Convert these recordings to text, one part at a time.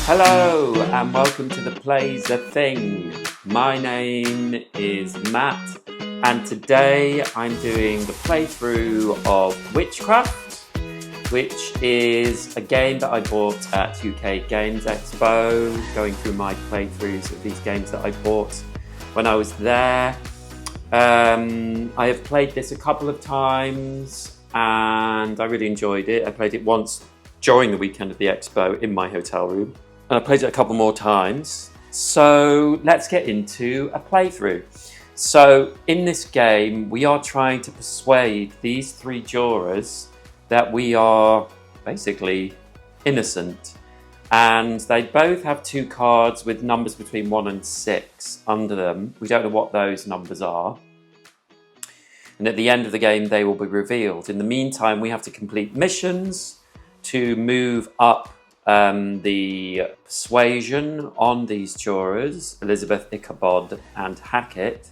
Hello and welcome to the Plays a Thing. My name is Matt and today I'm doing the playthrough of Witchcraft, which is a game that I bought at UK Games Expo, going through my playthroughs of these games that I bought when I was there. I have played this a couple of times and I really enjoyed it. I played it once during the weekend of the expo in my hotel room. And I played it a couple more times. So let's get into a playthrough. So in this game, we are trying to persuade these three jurors that we are basically innocent. And they both have two cards with numbers between 1 and 6 under them. We don't know what those numbers are. And at the end of the game, they will be revealed. In the meantime, we have to complete missions to move up the persuasion on these jurors, Elizabeth, Ichabod and Hackett,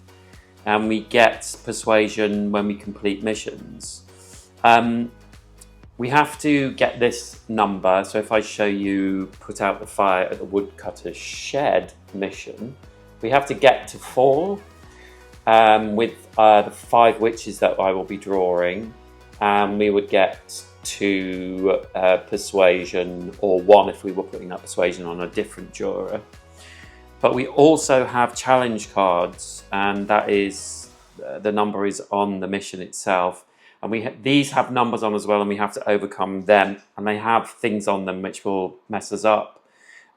and we get persuasion when we complete missions. We have to get this number, so if I show you put out the fire at the woodcutter's shed mission, we have to get to 4 with the 5 witches that I will be drawing, and we would get to persuasion, or 1 if we were putting that persuasion on a different juror. But we also have challenge cards, and that is the number is on the mission itself, and these have numbers on as well, and we have to overcome them, and they have things on them which will mess us up,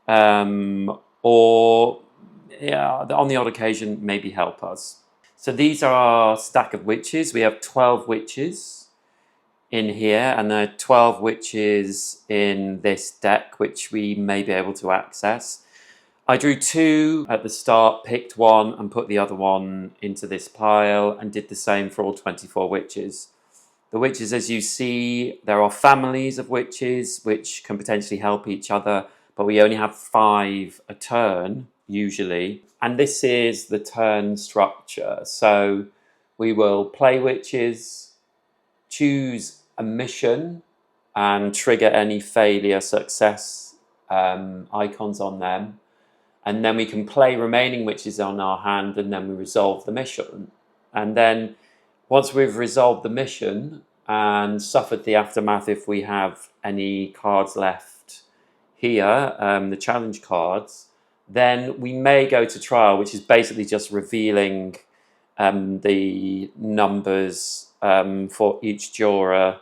or on the odd occasion maybe help us. So these are our stack of witches. We have 12 witches in here, and there are 12 witches in this deck which we may be able to access. I drew 2 at the start, picked 1 and put the other one into this pile, and did the same for all 24 witches. The witches, as you see, there are families of witches which can potentially help each other, but we only have 5 a turn usually, and this is the turn structure. So we will play witches, choose a mission and trigger any failure success icons on them, and then we can play remaining witches on our hand, and then we resolve the mission. And then once we've resolved the mission and suffered the aftermath, if we have any cards left here, the challenge cards, then we may go to trial, which is basically just revealing the numbers for each juror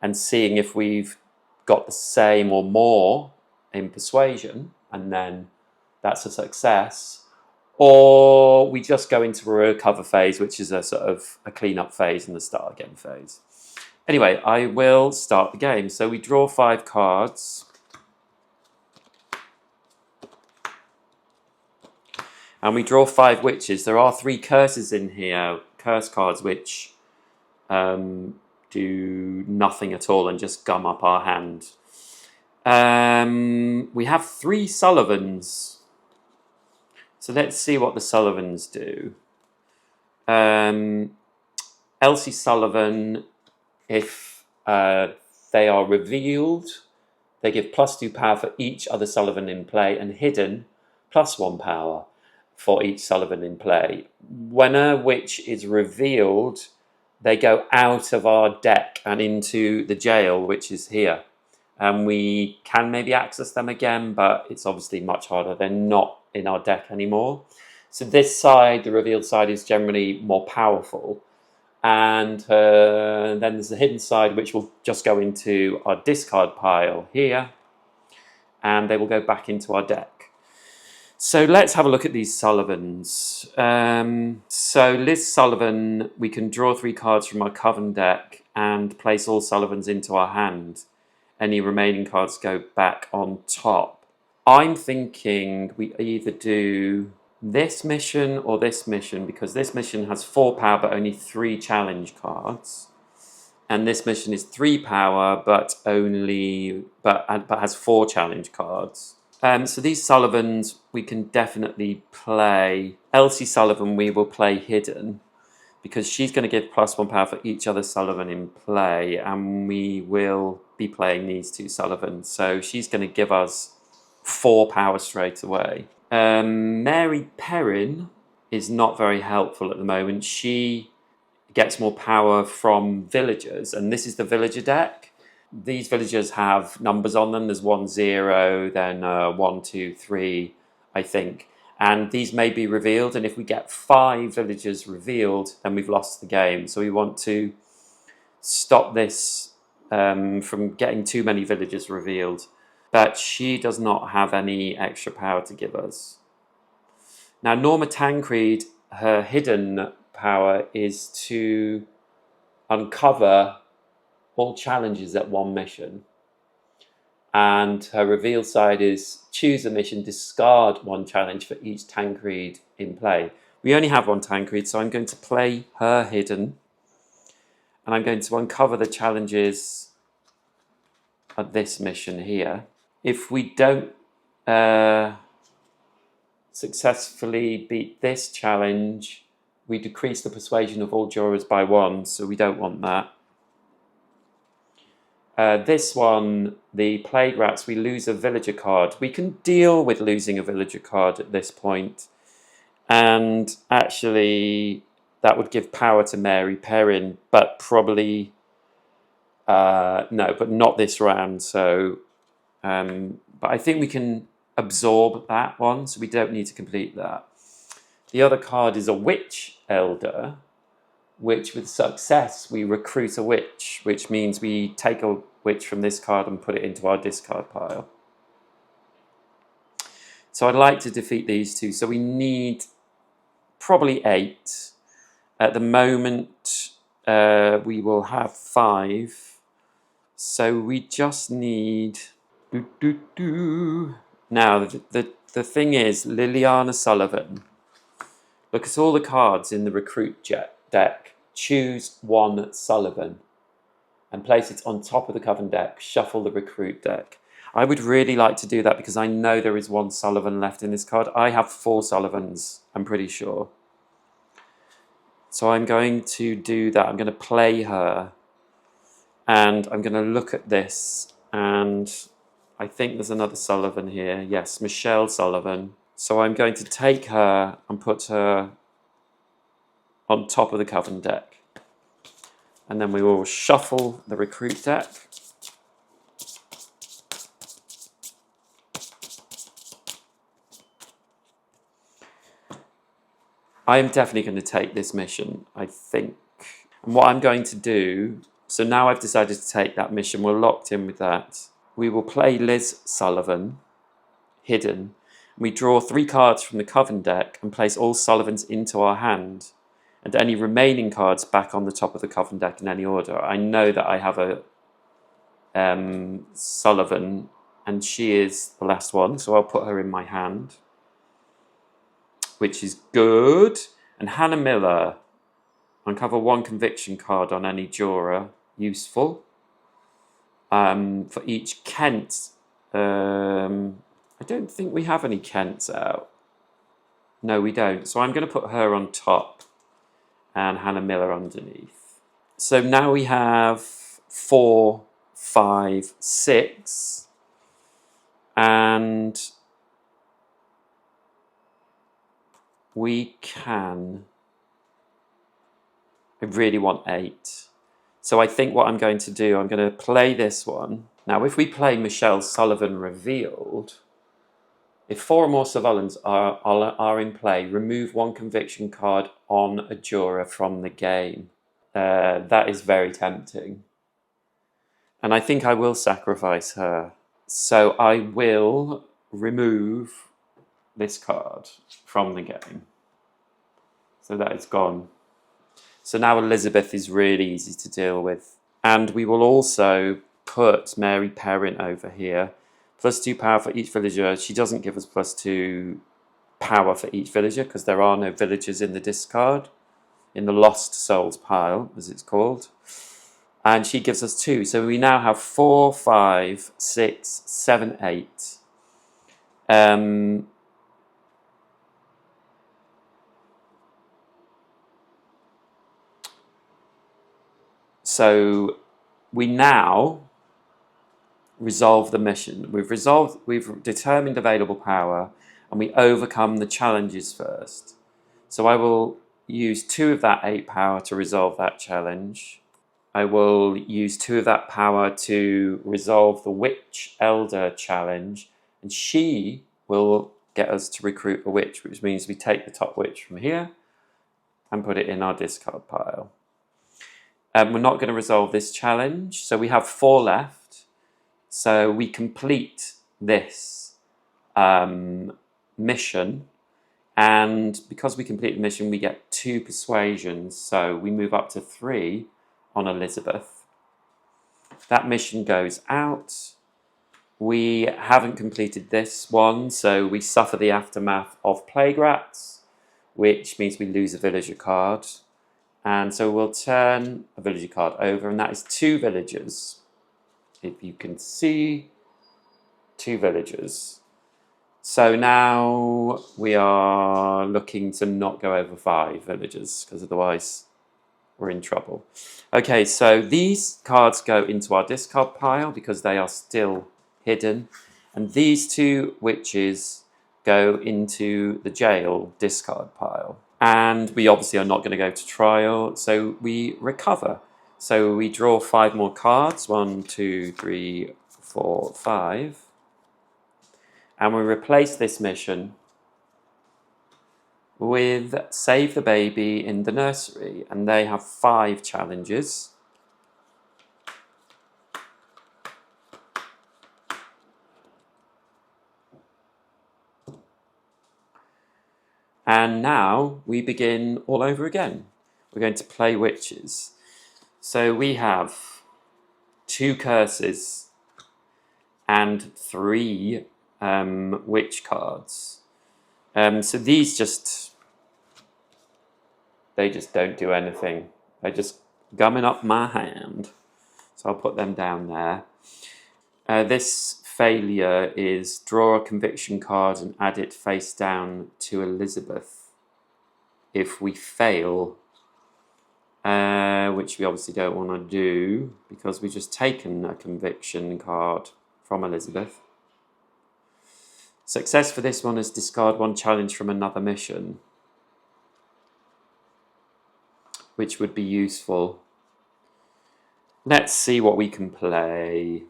and seeing if we've got the same or more in persuasion, and then that's a success. Or we just go into a recover phase, which is a sort of a clean-up phase and the start again phase. Anyway, I will start the game. So we draw 5 cards. And we draw 5 witches. There are 3 curses in here, curse cards, which do nothing at all and just gum up our hand. We have 3 Sullivans. So let's see what the Sullivans do. Elsie Sullivan, if they are revealed, they give +2 power for each other Sullivan in play, and hidden +1 power for each Sullivan in play. When a witch is revealed, they go out of our deck and into the jail, which is here. And we can maybe access them again, but it's obviously much harder. They're not in our deck anymore. So this side, the revealed side, is generally more powerful. And then there's the hidden side, which will just go into our discard pile here. And they will go back into our deck. So let's have a look at these Sullivans. So Liz Sullivan, we can draw 3 cards from our Coven deck and place all Sullivans into our hand. Any remaining cards go back on top. I'm thinking we either do this mission or this mission, because this mission has 4 power but only 3 challenge cards. And this mission is 3 power but has 4 challenge cards. So these Sullivans we can definitely play. Elsie Sullivan we will play hidden, because she's going to give +1 power for each other Sullivan in play, and we will be playing these 2 Sullivans. So she's going to give us 4 power straight away. Mary Perrin is not very helpful at the moment. She gets more power from villagers, and this is the villager deck. These villagers have numbers on them. There's 1, 0, then 1, 2, 3, I think. And these may be revealed, and if we get 5 villagers revealed, then we've lost the game. So we want to stop this from getting too many villagers revealed. But she does not have any extra power to give us. Now, Norma Tancred, her hidden power is to uncover all challenges at 1 mission. And her reveal side is choose a mission, discard 1 challenge for each Tancred in play. We only have 1 Tancred, so I'm going to play her hidden. And I'm going to uncover the challenges at this mission here. If we don't successfully beat this challenge, we decrease the persuasion of all jurors by 1, so we don't want that. This one, the Plague Rats, we lose a villager card. We can deal with losing a villager card at this point. And actually, that would give power to Mary Perrin, but probably... no, but not this round. So, but I think we can absorb that one, so we don't need to complete that. The other card is a Witch Elder, which with success we recruit a witch, which means we take a witch from this card and put it into our discard pile. So I'd like to defeat these 2. So we need probably 8. At the moment, we will have 5. So we just need... Now, the thing is, Liliana Sullivan. Look at all the cards in the recruit deck. Choose 1 Sullivan and place it on top of the Coven deck. Shuffle the recruit deck. I would really like to do that because I know there is 1 Sullivan left in this card. I have 4 Sullivans, I'm pretty sure. So I'm going to do that. I'm going to play her. And I'm going to look at this. And I think there's another Sullivan here. Yes, Michelle Sullivan. So I'm going to take her and put her on top of the Coven deck. And then we will shuffle the recruit deck. I am definitely going to take this mission, I think. And what I'm going to do, so now I've decided to take that mission, we're locked in with that. We will play Liz Sullivan, hidden. We draw 3 cards from the Coven deck and place all Sullivans into our hand. And any remaining cards back on the top of the Coven deck in any order. I know that I have a Sullivan, and she is the last one, so I'll put her in my hand, which is good. And Hannah Miller, uncover 1 conviction card on any juror, useful. For each Kent, I don't think we have any Kents out. No, we don't. So I'm going to put her on top and Hannah Miller underneath. So now we have 4, 5, 6, and we can... I really want 8. So I think what I'm going to do, I'm going to play this one. Now, if we play Michelle Sullivan revealed, if 4 or more Sullivans are in play, remove 1 conviction card on a juror from the game. That is very tempting. And I think I will sacrifice her. So I will remove this card from the game. So that is gone. So now Elizabeth is really easy to deal with. And we will also put Mary Perrin over here. +2 power for each villager. She doesn't give us +2 power for each villager because there are no villagers in the discard, in the Lost Souls pile, as it's called. And she gives us 2. So we now have 4, 5, 6, 7, 8. So we now resolve the mission. We've determined available power, and we overcome the challenges first. So I will use 2 of that 8 power to resolve that challenge. I will use 2 of that power to resolve the Witch Elder challenge, and she will get us to recruit a witch, which means we take the top witch from here and put it in our discard pile. We're not going to resolve this challenge, so we have 4 left. So we complete this mission, and because we complete the mission, we get 2 persuasions, so we move up to 3 on Elizabeth. That mission goes out. We haven't completed this one, so we suffer the aftermath of Plague Rats, which means we lose a villager card. And so we'll turn a villager card over, and that is 2 villagers. If you can see, 2 villagers. So now we are looking to not go over 5 villagers, because otherwise we're in trouble. Okay, so these cards go into our discard pile because they are still hidden, and these 2 witches go into the jail discard pile. And we obviously are not going to go to trial, so we recover. So we draw 5 more cards, 1, 2, 3, 4, 5. And we replace this mission with Save the Baby in the Nursery. And they have 5 challenges. And now we begin all over again. We're going to play witches. So we have 2 curses and 3 witch cards. So these they just don't do anything. They're just gumming up my hand. So I'll put them down there. This failure is draw a conviction card and add it face down to Elizabeth. If we fail, which we obviously don't want to do because we've just taken a conviction card from Elizabeth. Success for this one is discard 1 challenge from another mission, which would be useful. Let's see what we can play.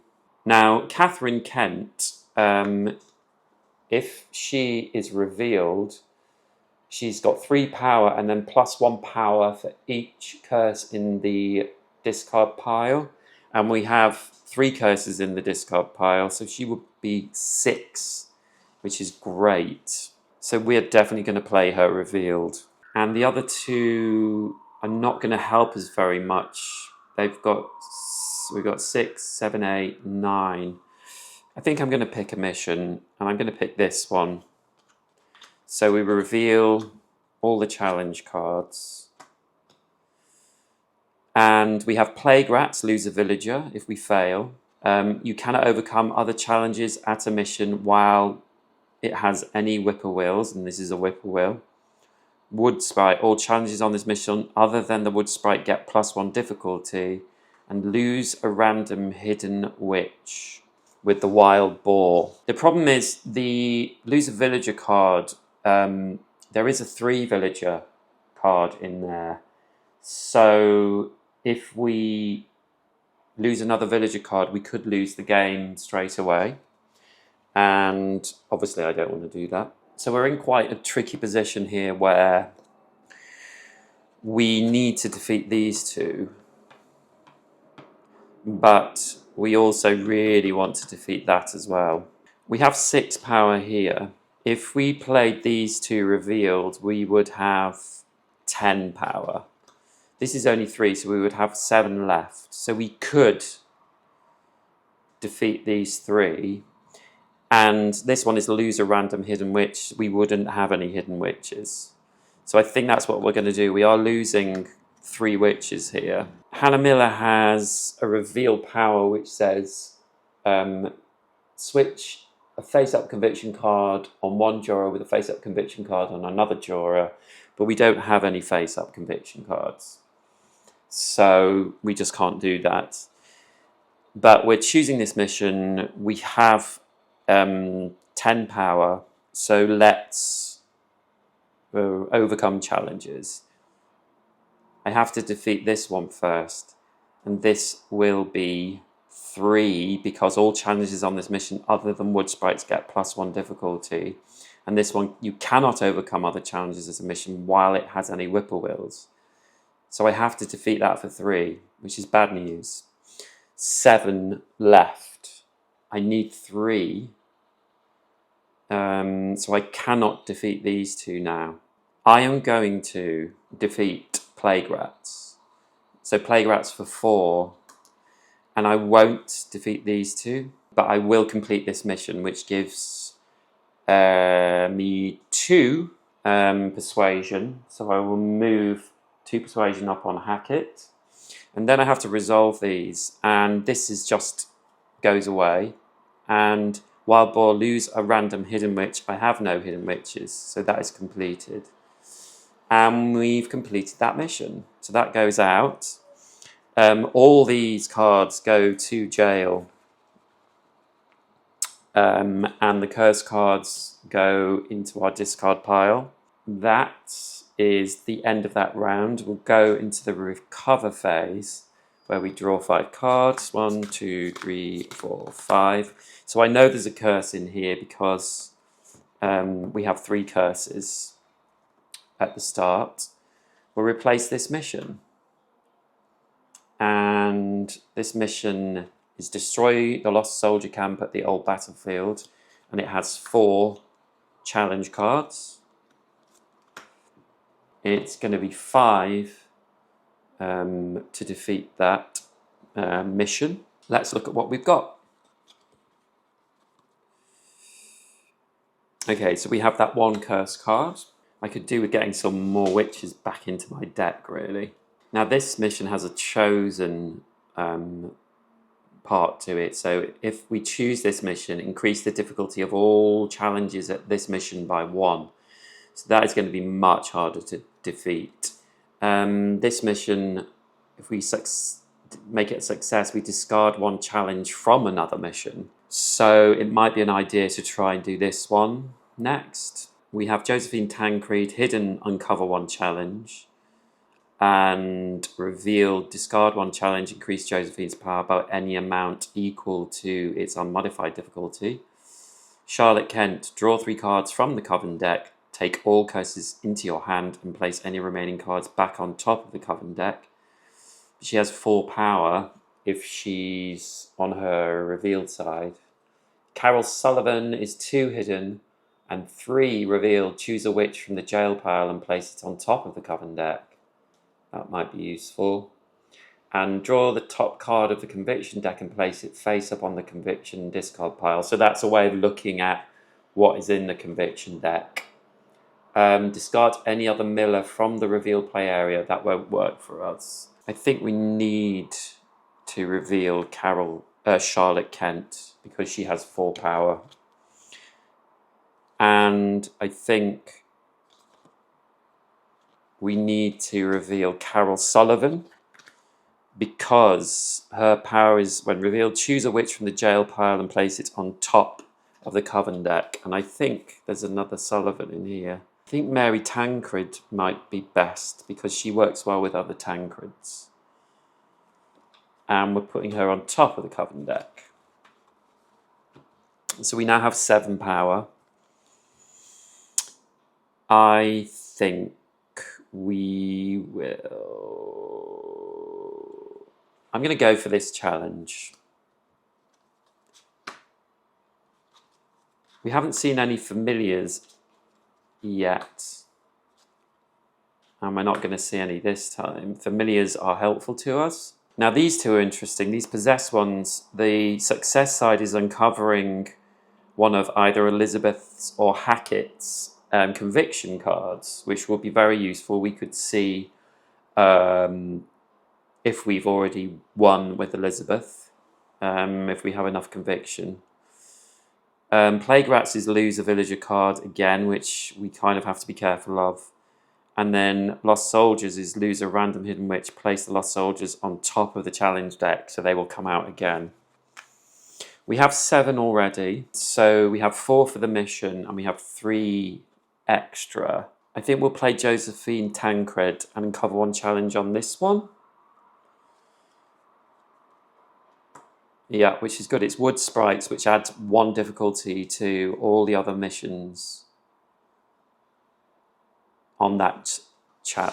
Now, Catherine Kent, if she is revealed, she's got 3 power and then +1 power for each curse in the discard pile. And we have 3 curses in the discard pile, so she would be 6, which is great. So we're definitely going to play her revealed. And the other 2 are not going to help us very much. We've got 6, 7, 8, 9. I think I'm going to pick a mission, and I'm going to pick this one. So we reveal all the challenge cards. And we have Plague Rats, lose a villager if we fail. You cannot overcome other challenges at a mission while it has any whippoorwills, and this is a whippoorwill. Wood Sprite, all challenges on this mission other than the Wood Sprite get +1 difficulty, and lose a random hidden witch with the Wild Boar. The problem is the lose a villager card, there is a 3 villager card in there. So if we lose another villager card, we could lose the game straight away. And obviously I don't want to do that. So we're in quite a tricky position here where we need to defeat these 2. But we also really want to defeat that as well. We have 6 power here. If we played these 2 revealed, we would have 10 power. This is only 3, so we would have 7 left. So we could defeat these 3. And this one is lose a random hidden witch. We wouldn't have any hidden witches. So I think that's what we're going to do. We are losing 3 witches here. Hannah Miller has a reveal power which says switch a face-up conviction card on one drawer with a face-up conviction card on another drawer, but we don't have any face-up conviction cards. So we just can't do that. But we're choosing this mission. We have 10 power, so let's overcome challenges. I have to defeat this one first, and this will be 3 because all challenges on this mission other than wood sprites get +1 difficulty, and this one you cannot overcome other challenges as a mission while it has any whippoorwills. So I have to defeat that for 3, which is bad news. 7 left. I need 3, so I cannot defeat these 2 now. I am going to defeat Plague Rats. So Plague Rats for 4, and I won't defeat these 2, but I will complete this mission, which gives me 2 persuasion. So I will move 2 persuasion up on Hackett, and then I have to resolve these, and this is just goes away. And Wild Boar, lose a random hidden witch. I have no hidden witches, so that is completed. And we've completed that mission. So that goes out. All these cards go to jail. And the curse cards go into our discard pile. That is the end of that round. We'll go into the recover phase, where we draw 5 cards. 1, 2, 3, 4, 5. So I know there's a curse in here because we have 3 curses at the start. We'll replace this mission, and this mission is destroy the lost soldier camp at the old battlefield, and it has 4 challenge cards. It's going to be 5 to defeat that mission. Let's look at what we've got. Okay, so we have that 1 curse card. I could do with getting some more witches back into my deck, really. Now, this mission has a chosen part to it. So if we choose this mission, increase the difficulty of all challenges at this mission by 1. So that is going to be much harder to defeat. This mission, if we make it a success, we discard 1 challenge from another mission. So it might be an idea to try and do this one next. We have Josephine Tancred, hidden uncover 1 challenge, and reveal discard 1 challenge, increase Josephine's power by any amount equal to its unmodified difficulty. Charlotte Kent, draw 3 cards from the Coven deck, take all curses into your hand and place any remaining cards back on top of the Coven deck. She has 4 power if she's on her revealed side. Carol Sullivan is 2 hidden and 3 revealed. Choose a witch from the jail pile and place it on top of the Coven deck. That might be useful. And draw the top card of the Conviction deck and place it face up on the Conviction discard pile. So that's a way of looking at what is in the Conviction deck. Discard any other Miller from the reveal play area. That won't work for us. I think we need to reveal Charlotte Kent because she has 4 power. And I think we need to reveal Carol Sullivan because her power is, when revealed, choose a witch from the jail pile and place it on top of the Coven deck. And I think there's another Sullivan in here. I think Mary Tancred might be best because she works well with other Tancreds. And we're putting her on top of the Coven deck. So we now have 7 power. I think we will... I'm going to go for this challenge. We haven't seen any familiars yet. And we're not going to see any this time. Familiars are helpful to us. Now these 2 are interesting. These possessed ones, the success side is uncovering one of either Elizabeth's or Hackett's conviction cards, which will be very useful. We could see if we've already won with Elizabeth, if we have enough conviction. Plague Rats is lose a villager card again, which we kind of have to be careful of. And then Lost Soldiers is lose a random hidden witch, place the Lost Soldiers on top of the challenge deck, so they will come out again. We have 7 already, so we have 4 for the mission and we have 3 extra. I think we'll play Josephine Tancred and cover 1 challenge on this one. Yeah, which is good. It's wood sprites, which adds 1 difficulty to all the other missions on that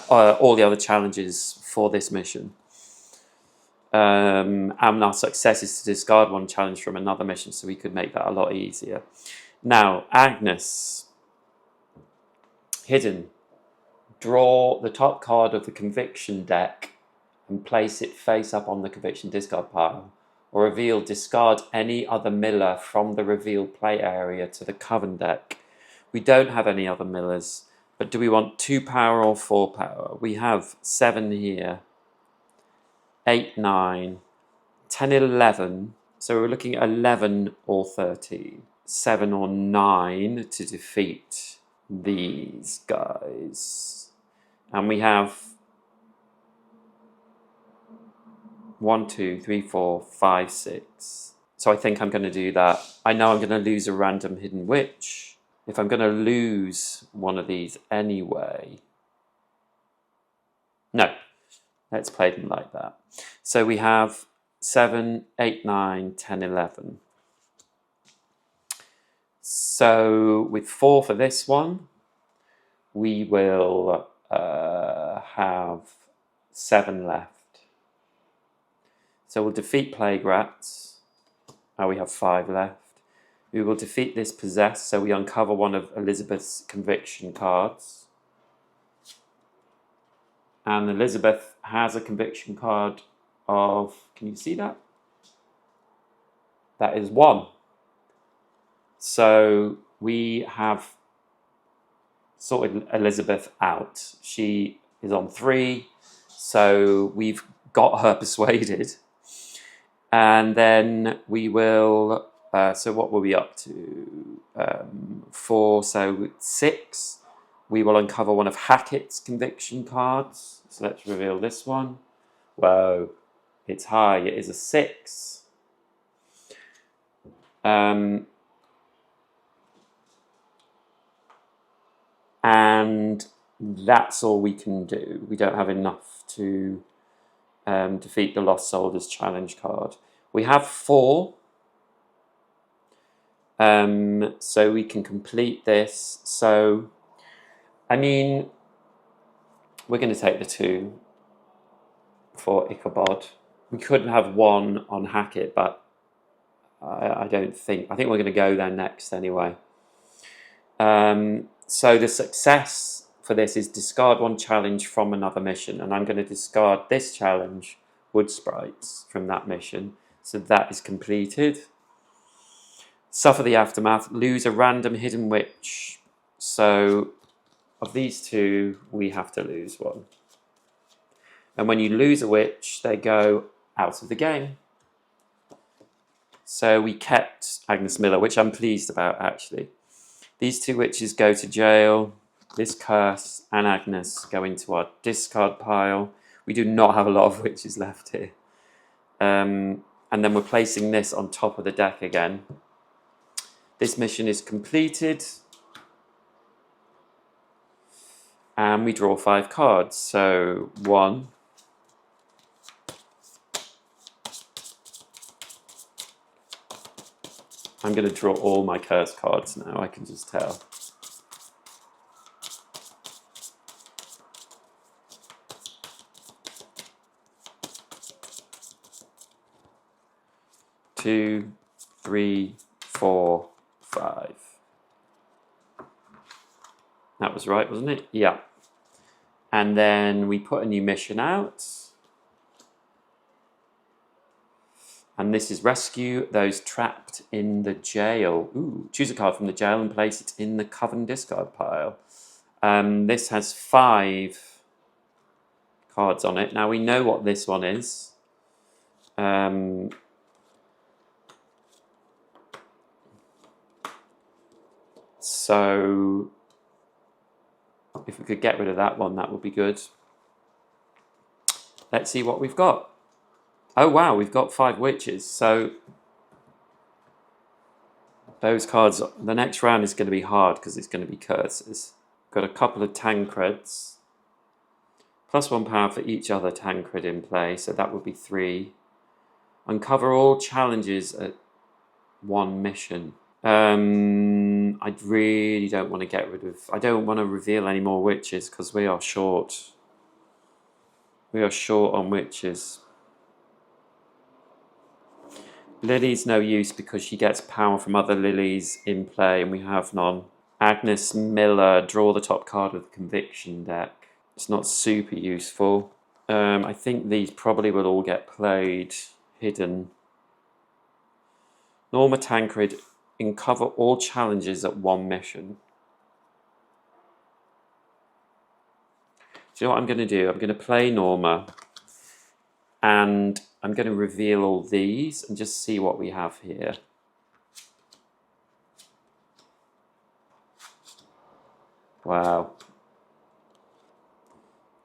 all the other challenges for this mission. And our success is to discard 1 challenge from another mission, so we could make that a lot easier. Now, Agnes. Hidden. Draw the top card of the conviction deck and place it face up on the conviction discard pile. Or reveal, discard any other miller from the revealed play area to the coven deck. We don't have any other millers, but do we want 2 power or 4 power? We have 7 here, 8, 9, 10, 11. So we're looking at 11 or 13, 7 or 9 to defeat these guys. And we have 1, 2, 3, 4, 5, 6. So I think I'm going to do that. I know I'm going to lose a random hidden witch. If I'm going to lose one of these anyway. No, let's play them like that. So we have 7, 8, 9, 10, 11. So with 4 for this one, we will have 7 left. So we'll defeat Plague Rats. Now we have 5 left. We will defeat this Possessed, so we uncover 1 of Elizabeth's conviction cards. And Elizabeth has a conviction card of, can you see that? That is 1. So we have sorted Elizabeth out. She is on 3, so we've got her persuaded. And then we will, so what were we up to? 4, so 6. We will uncover 1 of Hackett's conviction cards. So let's reveal this one. Whoa, it's high. It is a 6. And that's all we can do. We don't have enough to defeat the Lost Soldiers challenge card. We have 4. So we can complete this. So, I mean, we're going to take the 2 for Ichabod. We could have 1 on Hackett, but I don't think. I think we're going to go there next anyway. So the success for this is discard 1 challenge from another mission, and I'm going to discard this challenge, Wood Sprites, from that mission. So that is completed. Suffer the aftermath, lose a random hidden witch. So of these 2, we have to lose 1. And when you lose a witch, they go out of the game. So we kept Agnes Miller, which I'm pleased about, actually. These 2 witches go to jail. This curse and Agnes go into our discard pile. We do not have a lot of witches left here. And then we're placing this on top of the deck again. This mission is completed. And we draw 5 cards. So 1. I'm going to draw all my curse cards now, I can just tell. Two, 3, 4, 5. That was right, wasn't it? Yeah. And then we put a new mission out. And this is rescue those trapped in the jail. Ooh, choose a card from the jail and place it in the Coven discard pile. This has 5 cards on it. Now we know what this one is. So if we could get rid of that one, that would be good. Let's see what we've got. Oh wow, we've got 5 witches. So Those cards, the next round is going to be hard because it's going to be curses. Got a couple of Tancreds. +1 power for each other Tancred in play, so that would be 3. Uncover all challenges at 1 mission. I really don't want to get rid of... I don't want to reveal any more witches because we are short. We are short on witches. Lily's no use because she gets power from other lilies in play and we have none. Agnes Miller, draw the top card of the Conviction deck. It's not super useful. I think these probably will all get played hidden. Norma Tancred, uncover all challenges at 1 mission. Do you know what I'm going to do? I'm going to play Norma and I'm going to reveal all these and just see what we have here. Wow.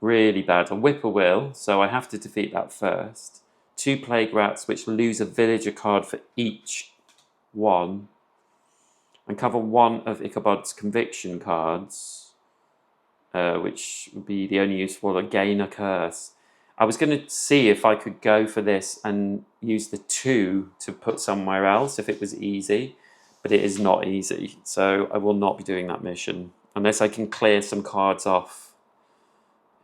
Really bad. A Whippoorwill, so I have to defeat that first. 2 Plague Rats, which lose a villager card for each one. Uncover 1 of Ichabod's Conviction cards, which would be the only useful, gain a curse. I was going to see if I could go for this and use the 2 to put somewhere else if it was easy, but it is not easy, so I will not be doing that mission unless I can clear some cards off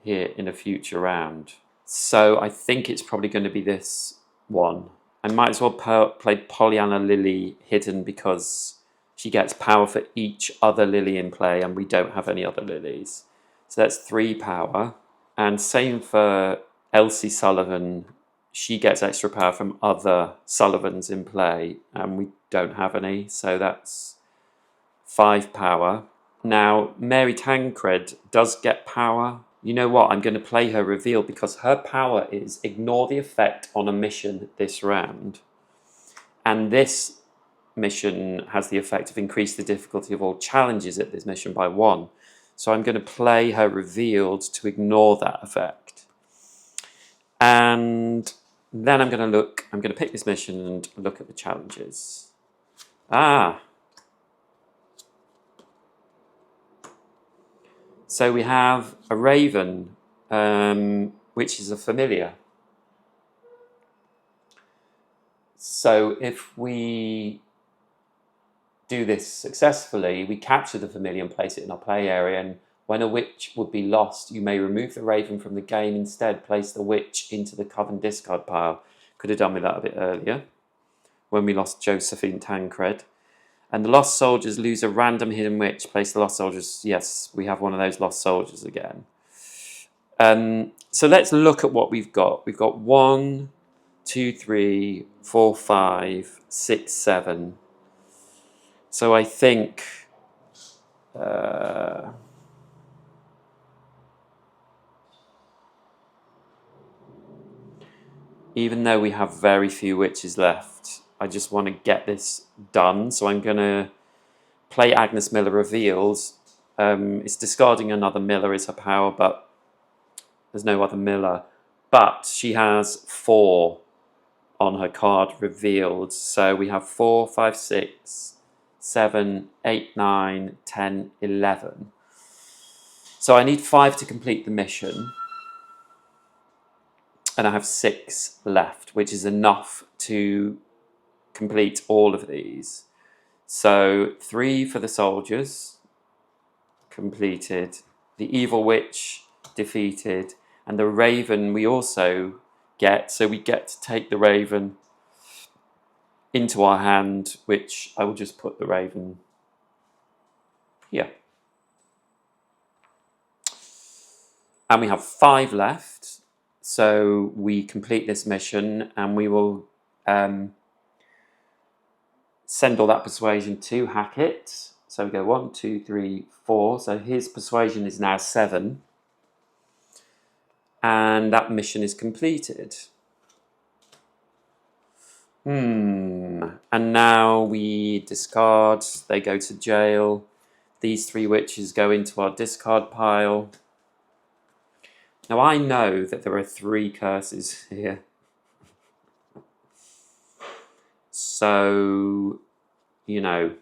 here in a future round. So I think it's probably going to be this one. I might as well play Pollyanna Lily hidden because she gets power for each other lily in play and we don't have any other lilies. So that's 3 power. And same for Elsie Sullivan. She gets extra power from other Sullivans in play and we don't have any. So that's 5 power. Now, Mary Tancred does get power. You know what? I'm going to play her reveal because her power is ignore the effect on a mission this round. And this mission has the effect of increase the difficulty of all challenges at this mission by 1. So I'm going to play her revealed to ignore that effect. And then I'm going to pick this mission and look at the challenges. So we have a Raven, which is a familiar. So if we do this successfully, we capture the familiar and place it in our play area, and when a witch would be lost, you may remove the Raven from the game. Instead, place the witch into the Coven discard pile. Could have done with that a bit earlier, when we lost Josephine Tancred. And the Lost Soldiers lose a random hidden witch. Place the Lost Soldiers. Yes, we have one of those Lost Soldiers again. So let's look at what we've got. We've got 1, 2, 3, 4, 5, 6, 7. So I think even though we have very few witches left, I just want to get this done. So I'm going to play Agnes Miller Reveals. It's discarding another Miller is her power, but there's no other Miller. But she has 4 on her card revealed. So we have 4, 5, 6, 7, 8, 9, 10, 11. So I need 5 to complete the mission. And I have 6 left, which is enough to complete all of these. So 3 for the soldiers, completed. The evil witch, defeated. And the Raven we also get. So we get to take the Raven into our hand, which I will just put the Raven here. And we have 5 left. So we complete this mission and we will send all that persuasion to Hackett. So we go 1, 2, 3, 4. So his persuasion is now 7. And that mission is completed. And now we discard. They go to jail. These 3 witches go into our discard pile. Now I know that there are 3 curses here. So, you know,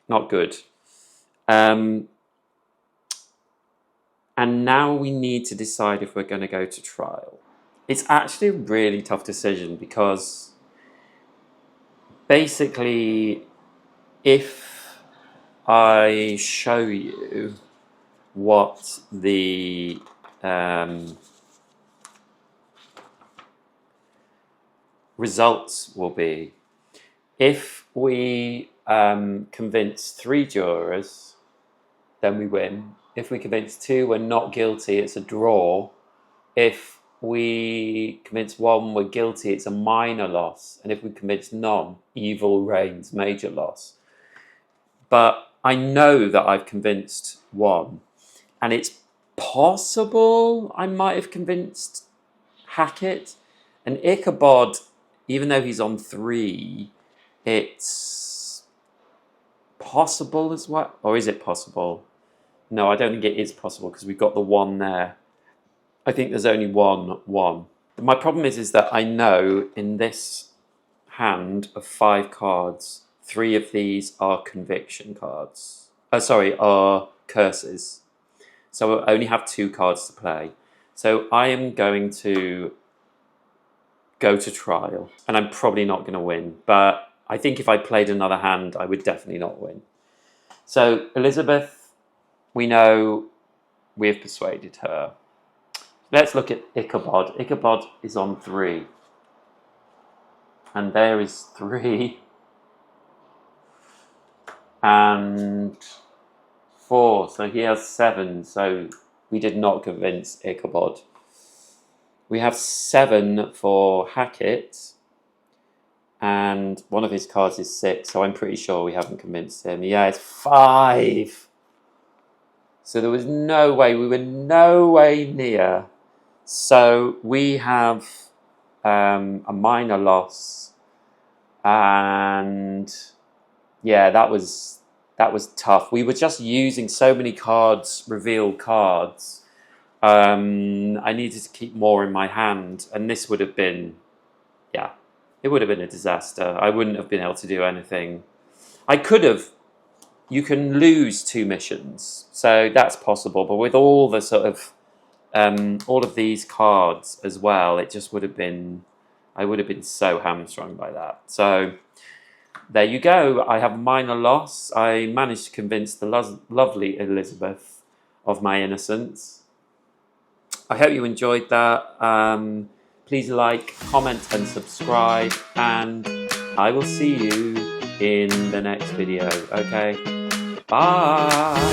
not good. And now we need to decide if we're going to go to trial. It's actually a really tough decision because basically if I show you what the results will be, if we convince 3 jurors, then we win. If we convince 2 we're not guilty, it's a draw. If we convince 1 we're guilty, it's a minor loss. And if we convince none, evil reigns, major loss. But I know that I've convinced 1. And it's possible I might have convinced Hackett. And Ichabod, even though he's on 3, it's possible as well. Or is it possible? No, I don't think it is possible because we've got the 1 there. I think there's only 1. My problem is that I know in this hand of 5 cards, 3 of these are conviction cards. Are curses. So I only have 2 cards to play. So I am going to go to trial. And I'm probably not going to win. But I think if I played another hand, I would definitely not win. So Elizabeth, we know we have persuaded her. Let's look at Ichabod. Ichabod is on 3. And there is 3. And 4. So he has 7. So we did not convince Ichabod. We have 7 for Hackett. And one of his cards is 6. So I'm pretty sure we haven't convinced him. Yeah, it's 5. So there was no way. We were no way near. So we have a minor loss, and yeah, that was tough. We were just using so many cards, revealed cards. I needed to keep more in my hand, and this would have been, yeah, it would have been a disaster. I wouldn't have been able to do anything. I could have. You can lose 2 missions, so that's possible. But with all the sort of all of these cards as well, it just would have been, I would have been so hamstrung by that. So there you go. I have a minor loss. I managed to convince the lovely Elizabeth of my innocence. I hope you enjoyed that. Please like, comment and subscribe, and I will see you in the next video. Okay, bye.